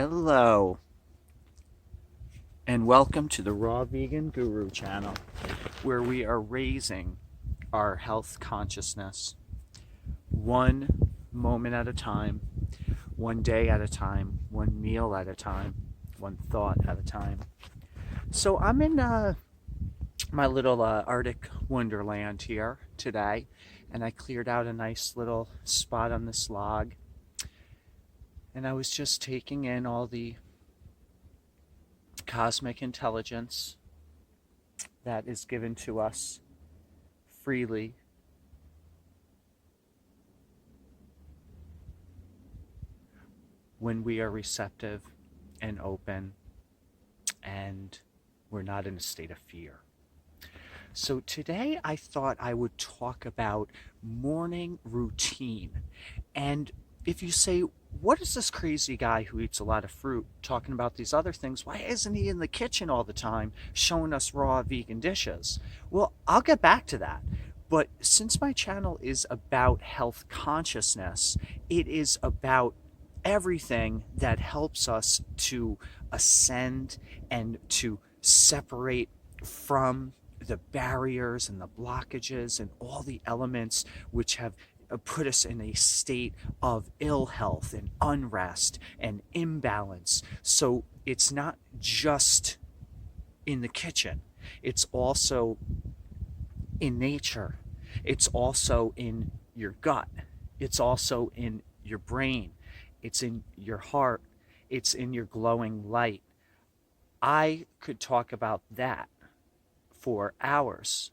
Hello, and welcome to the Raw Vegan Guru channel, where we are raising our health consciousness one moment at a time, one day at a time, one meal at a time, one thought at a time. So I'm in my little Arctic wonderland here today, and I cleared out a nice little spot on this log, and I was just taking in all the cosmic intelligence that is given to us freely when we are receptive and open and we're not in a state of fear. So today I thought I would talk about morning routine. And if you say, what is this crazy guy who eats a lot of fruit talking about these other things? Why isn't he in the kitchen all the time showing us raw vegan dishes? Well, I'll get back to that. But since my channel is about health consciousness, it is about everything that helps us to ascend and to separate from the barriers and the blockages and all the elements which have put us in a state of ill health and unrest and imbalance. So it's not just in the kitchen, it's also in nature, it's also in your gut, it's also in your brain, it's in your heart, it's in your glowing light. I could talk about that for hours,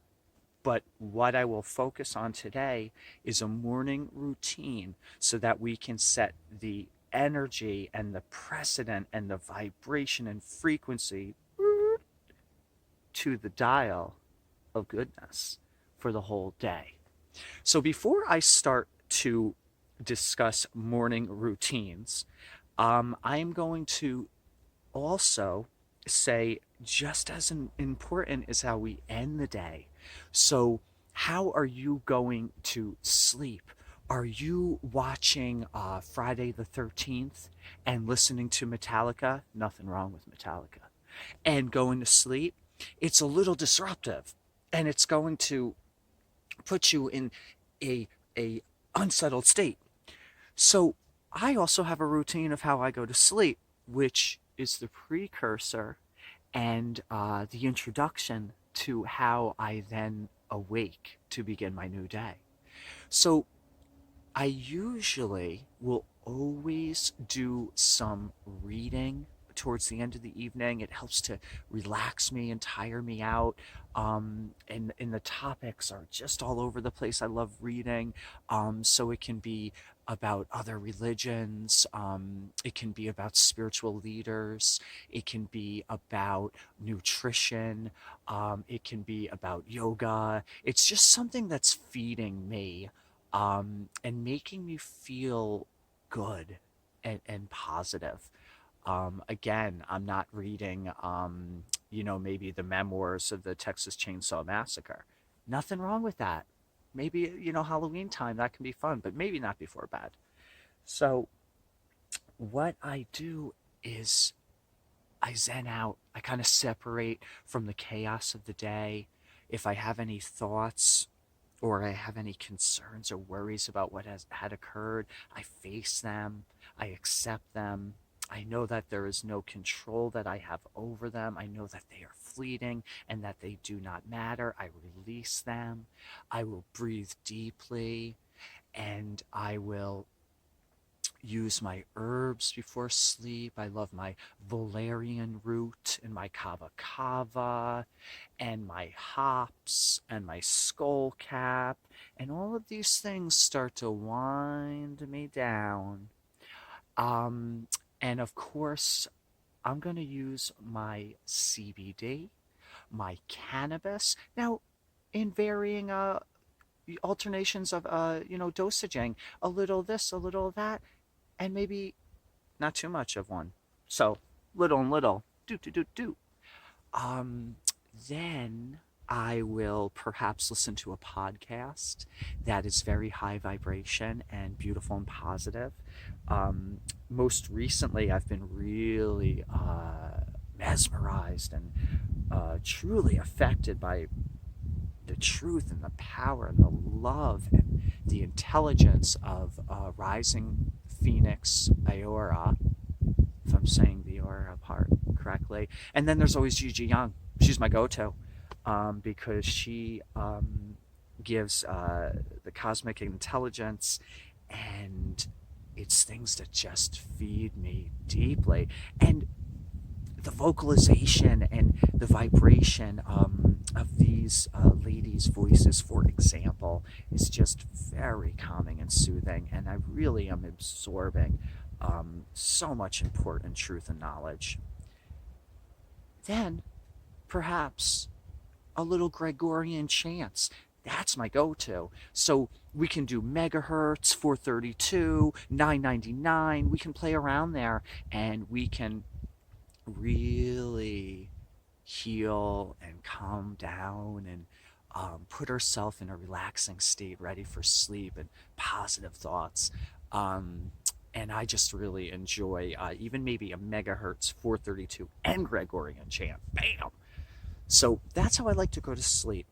but what I will focus on today is a morning routine so that we can set the energy and the precedent and the vibration and frequency to the dial of goodness for the whole day. So before I start to discuss morning routines, I am going to also say just as important is how we end the day. So how are you going to sleep? Are you watching Friday the 13th and listening to Metallica? Nothing wrong with Metallica. And going to sleep? It's a little disruptive, and it's going to put you in a, a unsettled state. So I also have a routine of how I go to sleep, which is the precursor and the introduction to how I then awake to begin my new day. So I usually will always do some reading towards the end of the evening. It helps to relax me and tire me out. And the topics are just all over the place. I love reading. So it can be about other religions. It can be about spiritual leaders. It can be about nutrition. It can be about yoga. It's just something that's feeding me and making me feel good and positive. Again, I'm not reading, maybe the memoirs of the Texas Chainsaw Massacre. Nothing wrong with that. Maybe, Halloween time, that can be fun, but maybe not before bed. So, what I do is I zen out. I kind of separate from the chaos of the day. If I have any thoughts or I have any concerns or worries about what had occurred, I face them, I accept them. I know that there is no control that I have over them. I know that they are fleeting and that they do not matter. I release them. I will breathe deeply, and I will use my herbs before sleep. I love my valerian root and my kava kava and my hops and my skull cap. And all of these things start to wind me down. Um, and of course, I'm going to use my CBD, my cannabis. Now, in varying alternations of dosaging, a little this, a little that, and maybe not too much of one. So little and little, do do do do. Um, then I will perhaps listen to a podcast that is very high vibration and beautiful and positive. Um, Most recently, I've been really mesmerized and truly affected by the truth and the power and the love and the intelligence of Rising Phoenix Aora, if I'm saying the aura part correctly. And then there's always Gigi Young. She's my go-to because she gives the cosmic intelligence, and it's things that just feed me deeply. And the vocalization and the vibration of these ladies' voices, for example, is just very calming and soothing. And I really am absorbing so much important truth and knowledge. Then, perhaps, a little Gregorian chants. That's my go-to. So we can do megahertz, 432, 999. We can play around there, and we can really heal and calm down and put ourselves in a relaxing state, ready for sleep and positive thoughts. Um, and I just really enjoy even maybe a megahertz 432 and Gregorian chant. Bam! So that's how I like to go to sleep.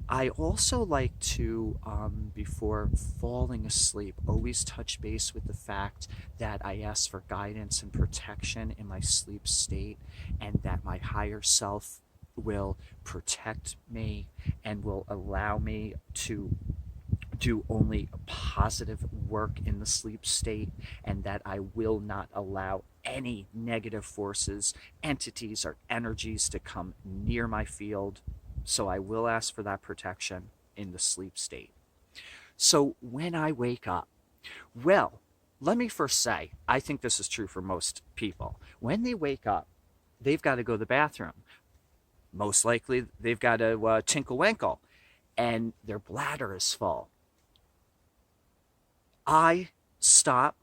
I also like to, before falling asleep, always touch base with the fact that I ask for guidance and protection in my sleep state, and that my higher self will protect me and will allow me to do only positive work in the sleep state, and that I will not allow any negative forces, entities, or energies to come near my field. So I will ask for that protection in the sleep state. So when I wake up, well, let me first say, I think this is true for most people. When they wake up, they've got to go to the bathroom. Most likely, they've got to tinkle winkle, and their bladder is full. I stop.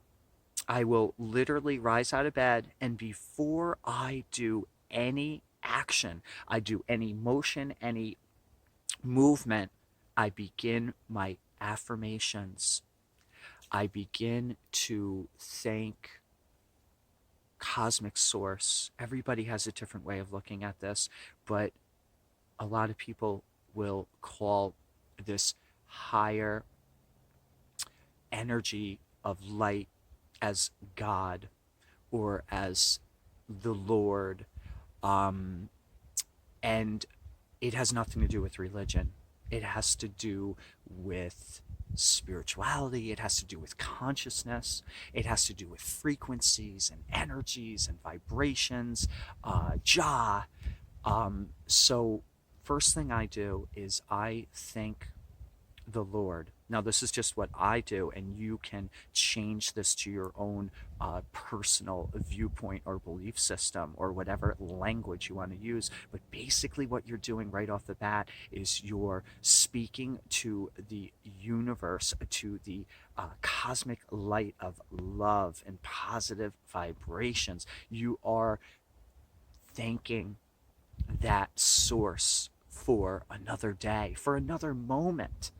I will literally rise out of bed, and before I do any action, I do any motion, any movement, I begin my affirmations. I begin to thank cosmic source. Everybody has a different way of looking at this, but a lot of people will call this higher energy of light as God or as the Lord. Um, and it has nothing to do with religion. It has to do with spirituality. It has to do with consciousness. It has to do with frequencies and energies and vibrations, Jah. So first thing I do is I thank the Lord. Now, this is just what I do, and you can change this to your own personal viewpoint or belief system or whatever language you want to use. But basically, what you're doing right off the bat is you're speaking to the universe, to the cosmic light of love and positive vibrations. You are thanking that source for another day, for another moment,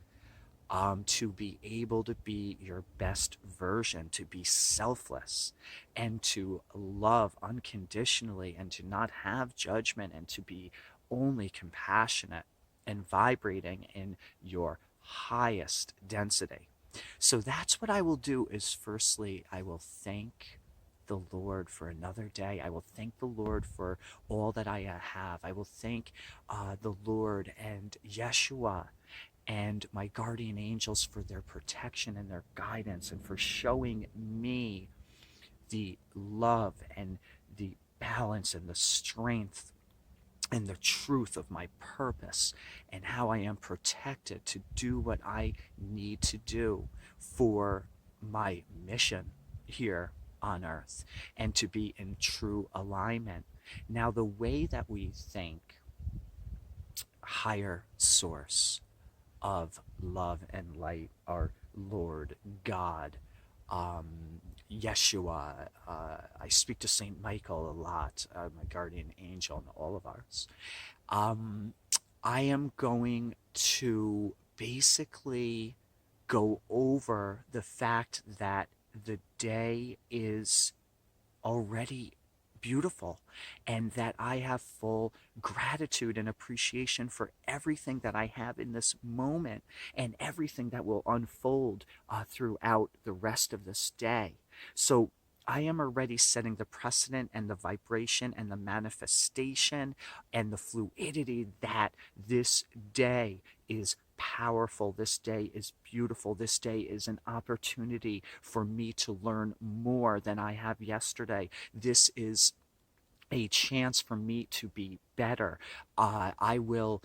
to be able to be your best version, to be selfless, and to love unconditionally, and to not have judgment, and to be only compassionate and vibrating in your highest density. So that's what I will do is firstly, I will thank the Lord for another day. I will thank the Lord for all that I have. I will thank the Lord and Yeshua and my guardian angels for their protection and their guidance, and for showing me the love and the balance and the strength and the truth of my purpose, and how I am protected to do what I need to do for my mission here on earth, and to be in true alignment. Now, the way that we think higher source of love and light, our Lord God, Yeshua. I speak to Saint Michael a lot, my guardian angel, and all of ours. Um, I am going to basically go over the fact that the day is already beautiful and that I have full gratitude and appreciation for everything that I have in this moment and everything that will unfold throughout the rest of this day. So I am already setting the precedent and the vibration and the manifestation and the fluidity that this day is powerful. This day is beautiful. This day is an opportunity for me to learn more than I have yesterday. This is a chance for me to be better. I will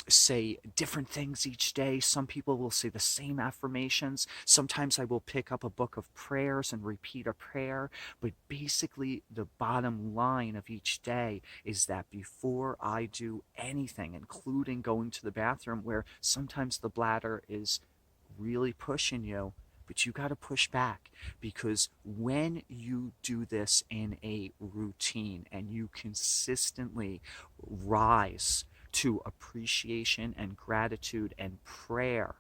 say different things each day. Some people will say the same affirmations. Sometimes I will pick up a book of prayers and repeat a prayer. But basically, the bottom line of each day is that before I do anything, including going to the bathroom, where sometimes the bladder is really pushing you, but you got to push back, because when you do this in a routine and you consistently rise to appreciation and gratitude and prayer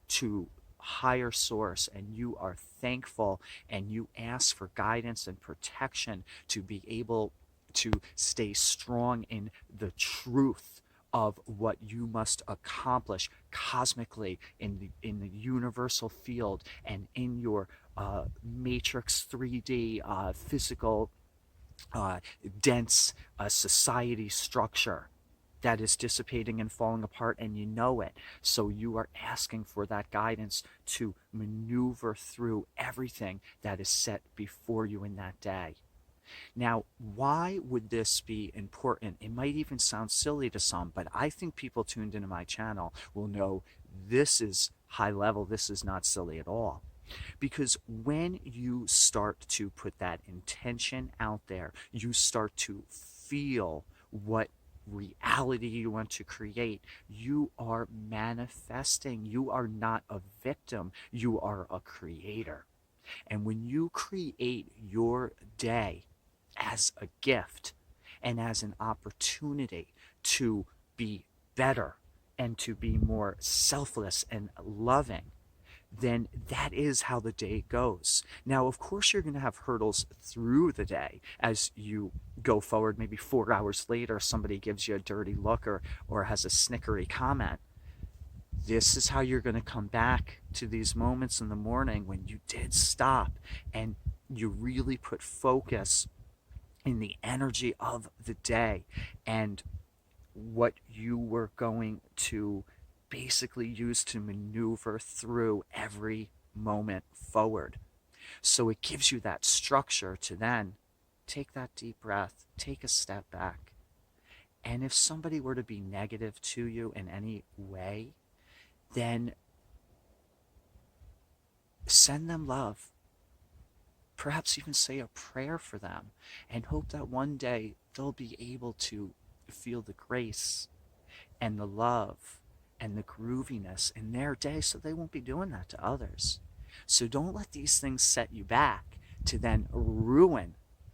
to higher source, and you are thankful and you ask for guidance and protection to be able to stay strong in the truth of what you must accomplish cosmically in the universal field and in your matrix 3D physical uh, dense society structure that is dissipating and falling apart, and you know it. So you are asking for that guidance to maneuver through everything that is set before you in that day. Now, why would this be important? It might even sound silly to some, but I think people tuned into my channel will know this is high level. This is not silly at all. Because when you start to put that intention out there, you start to feel what reality you want to create. You are manifesting. You are not a victim. You are a creator. And when you create your day as a gift and as an opportunity to be better and to be more selfless and loving, then that is how the day goes. Now, of course, you're going to have hurdles through the day as you go forward. Maybe 4 hours later, somebody gives you a dirty look or has a snickery comment. This is how you're going to come back to these moments in the morning when you did stop and you really put focus in the energy of the day and what you were going to basically use to maneuver through every moment forward. So it gives you that structure to then take that deep breath, take a step back. And if somebody were to be negative to you in any way, then send them love. Perhaps even say a prayer for them and hope that one day they'll be able to feel the grace and the love and the grooviness in their day so they won't be doing that to others. So don't let these things set you back to then ruin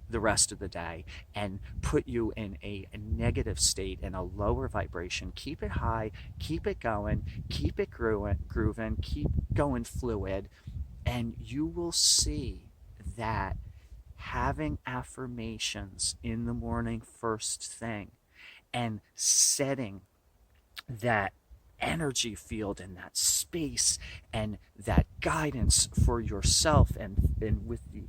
the rest of the day and put you in a negative state and a lower vibration. Keep it high, keep it going, keep it grooving, keep going fluid, and you will see that having affirmations in the morning first thing and setting that energy field and that space and that guidance for yourself and with the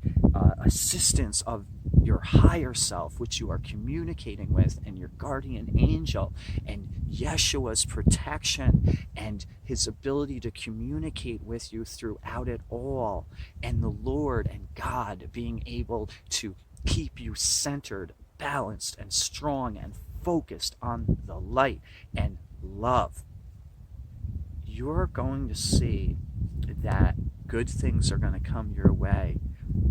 assistance of your higher self, which you are communicating with, and your guardian angel, and Yeshua's protection and his ability to communicate with you throughout it all, and the Lord and God being able to keep you centered, balanced, and strong and focused on the light and love, you're going to see that good things are going to come your way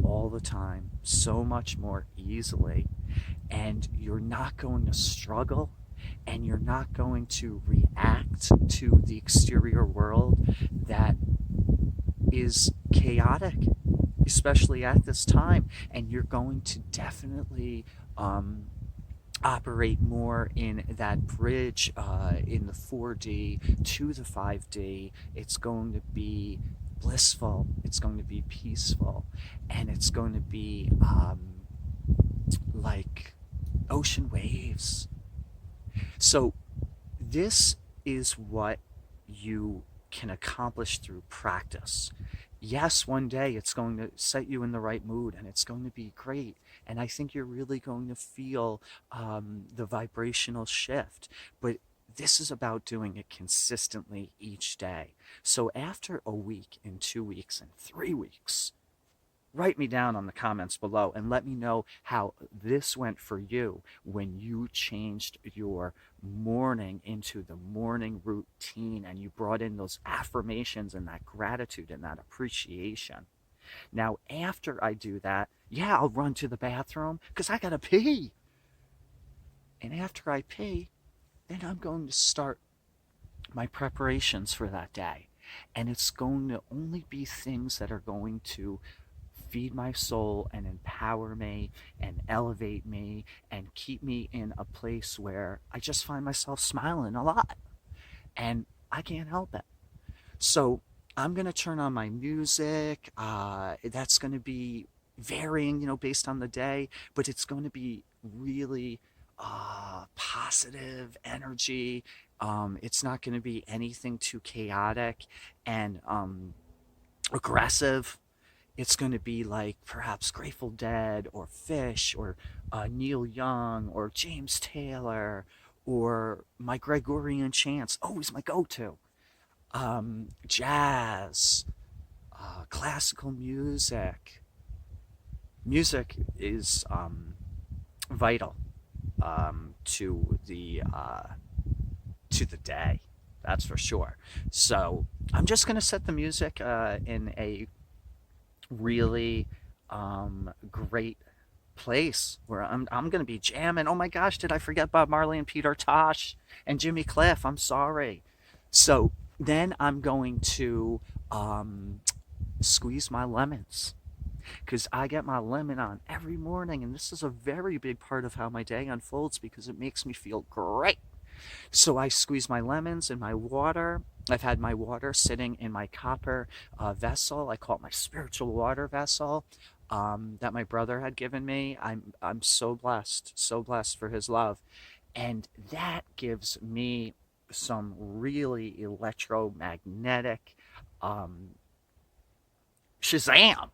all the time, so much more easily, and you're not going to struggle, and you're not going to react to the exterior world that is chaotic, especially at this time, and you're going to definitely operate more in that bridge in the 4D to the 5D. It's going to be blissful, it's going to be peaceful, and it's going to be like ocean waves. So, this is what you can accomplish through practice. Yes, one day it's going to set you in the right mood and it's going to be great. And I think you're really going to feel the vibrational shift. But this is about doing it consistently each day. So after a week and 2 weeks and 3 weeks, write me down on the comments below and let me know how this went for you when you changed your morning into the morning routine and you brought in those affirmations and that gratitude and that appreciation. Now, after I do that, yeah, I'll run to the bathroom because I gotta pee. And after I pee, then I'm going to start my preparations for that day. And it's going to only be things that are going to feed my soul and empower me and elevate me and keep me in a place where I just find myself smiling a lot. And I can't help it. So I'm going to turn on my music. That's going to be varying, based on the day, but it's going to be really positive energy. It's not going to be anything too chaotic and aggressive. It's going to be like perhaps Grateful Dead or Fish or Neil Young or James Taylor or my Gregorian chants, always my go-to. Jazz, classical music. Music is vital to the day. That's for sure. So I'm just gonna set the music in a really great place where I'm gonna be jamming. Oh my gosh, did I forget Bob Marley and Peter Tosh and Jimmy Cliff? I'm sorry. So then I'm going to squeeze my lemons because I get my lemon on every morning, and this is a very big part of how my day unfolds because it makes me feel great. So I squeeze my lemons in my water. I've had my water sitting in my copper vessel. I call it my spiritual water vessel that my brother had given me. I'm so blessed for his love, and that gives me some really electromagnetic um, shazam.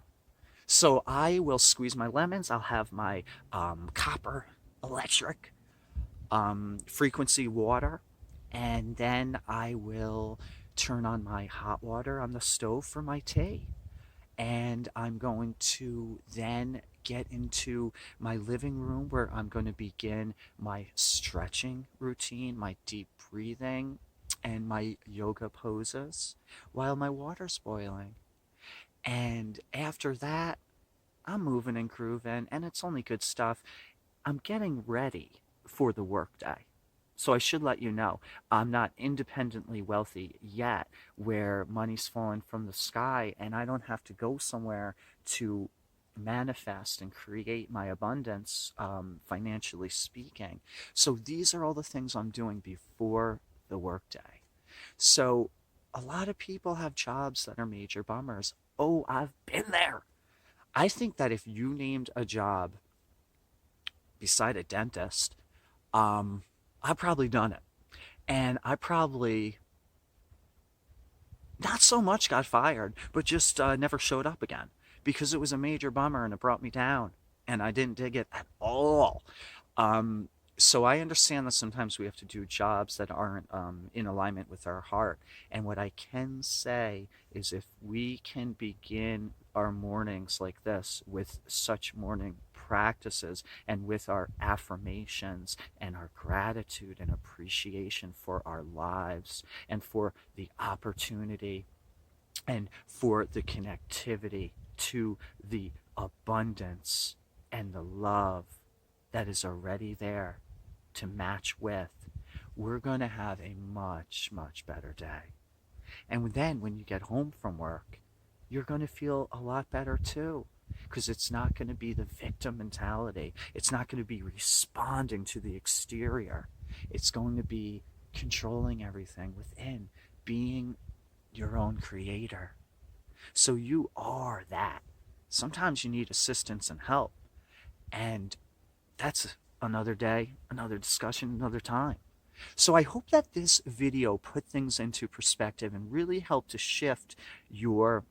So I will squeeze my lemons. I'll have my copper electric frequency water, and then I will turn on my hot water on the stove for my tea. And I'm going to then get into my living room where I'm going to begin my stretching routine, my deep breathing, and my yoga poses while my water's boiling. And after that, I'm moving and grooving, and it's only good stuff. I'm getting ready for the workday. So I should let you know, I'm not independently wealthy yet, where money's falling from the sky and I don't have to go somewhere to manifest and create my abundance, financially speaking. So these are all the things I'm doing before the workday. So a lot of people have jobs that are major bummers. Oh, I've been there. I think that if you named a job beside a dentist, um, I've probably done it. And I probably not so much got fired, but just never showed up again because it was a major bummer and it brought me down and I didn't dig it at all. Um, so I understand that sometimes we have to do jobs that aren't in alignment with our heart. And what I can say is if we can begin our mornings like this with such morning practices and with our affirmations and our gratitude and appreciation for our lives and for the opportunity and for the connectivity to the abundance and the love that is already there to match with, we're going to have a much, much better day. And then when you get home from work, you're going to feel a lot better too because it's not going to be the victim mentality. It's not going to be responding to the exterior. It's going to be controlling everything within, being your own creator. So you are that. Sometimes you need assistance and help, and that's another day, another discussion, another time. So I hope that this video put things into perspective and really helped to shift your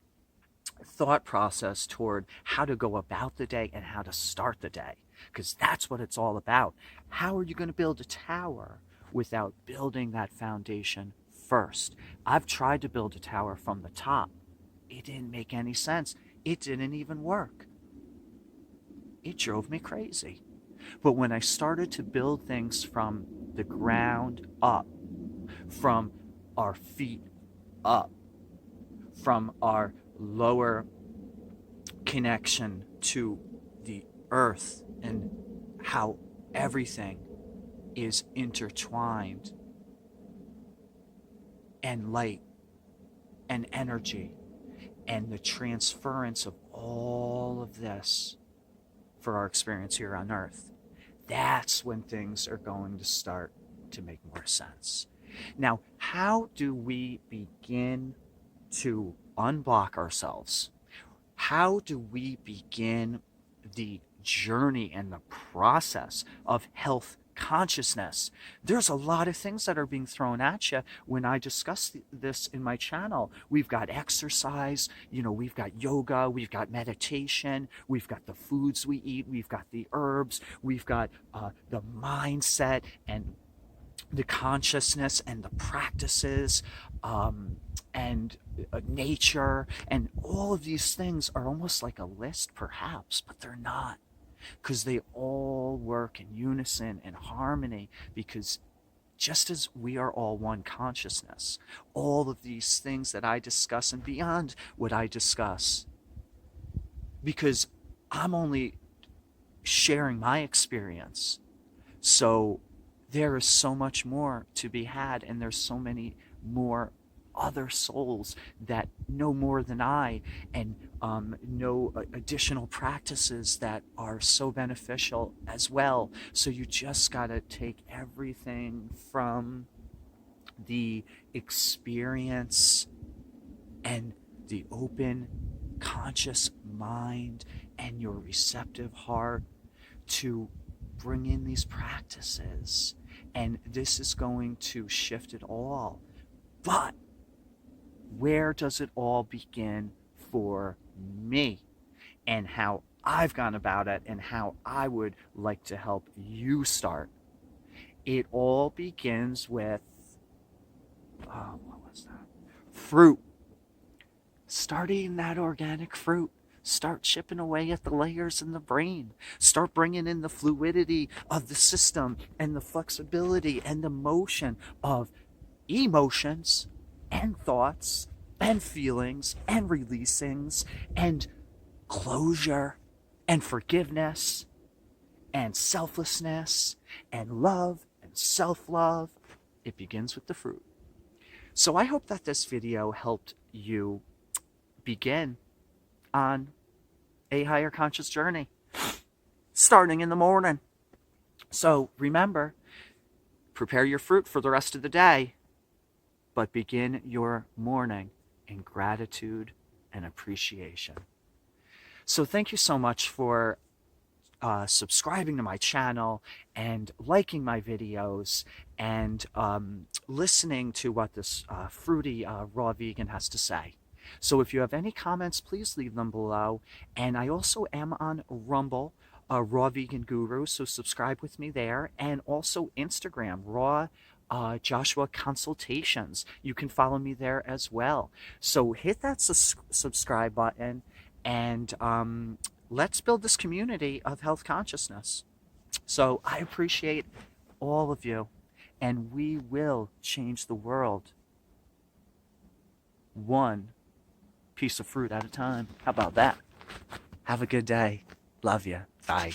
thought process toward how to go about the day and how to start the day, because that's what it's all about. How are you going to build a tower without building that foundation first? I've tried to build a tower from the top. It didn't make any sense. It didn't even work. It drove me crazy. But when I started to build things from the ground up, from our feet up, from our lower connection to the earth and how everything is intertwined, and light and energy, and the transference of all of this for our experience here on earth, that's when things are going to start to make more sense. Now, how do we begin to unblock ourselves? How do we begin the journey and the process of health consciousness? There's a lot of things that are being thrown at you when I discuss this in my channel. We've got exercise, we've got yoga, we've got meditation, we've got the foods we eat, we've got the herbs, we've got the mindset and the consciousness and the practices, and nature, and all of these things are almost like a list perhaps, but they're not, because they all work in unison and harmony, because just as we are all one consciousness, all of these things that I discuss and beyond what I discuss, because I'm only sharing my experience, so there is so much more to be had, and there's so many more other souls that know more than I, and know additional practices that are so beneficial as well. So you just got to take everything from the experience and the open, conscious mind and your receptive heart to bring in these practices. And this is going to shift it all. But where does it all begin for me, and how I've gone about it, and how I would like to help you start? It all begins with, fruit. Start eating that organic fruit. Start chipping away at the layers in the brain. Start bringing in the fluidity of the system and the flexibility and the motion of emotions and thoughts and feelings and releasings and closure and forgiveness and selflessness and love and self-love. It begins with the fruit. So I hope that this video helped you begin on a higher conscious journey, starting in the morning. So remember, prepare your fruit for the rest of the day, but begin your morning in gratitude and appreciation. So thank you so much for subscribing to my channel and liking my videos and listening to what this fruity raw vegan has to say. So if you have any comments, please leave them below. And I also am on Rumble, Raw Vegan Guru, so subscribe with me there. And also Instagram, Raw Joshua Consultations. You can follow me there as well. So hit that subscribe button, and let's build this community of health consciousness. So I appreciate all of you, and we will change the world one piece of fruit at a time. How about that? Have a good day. Love you. Bye.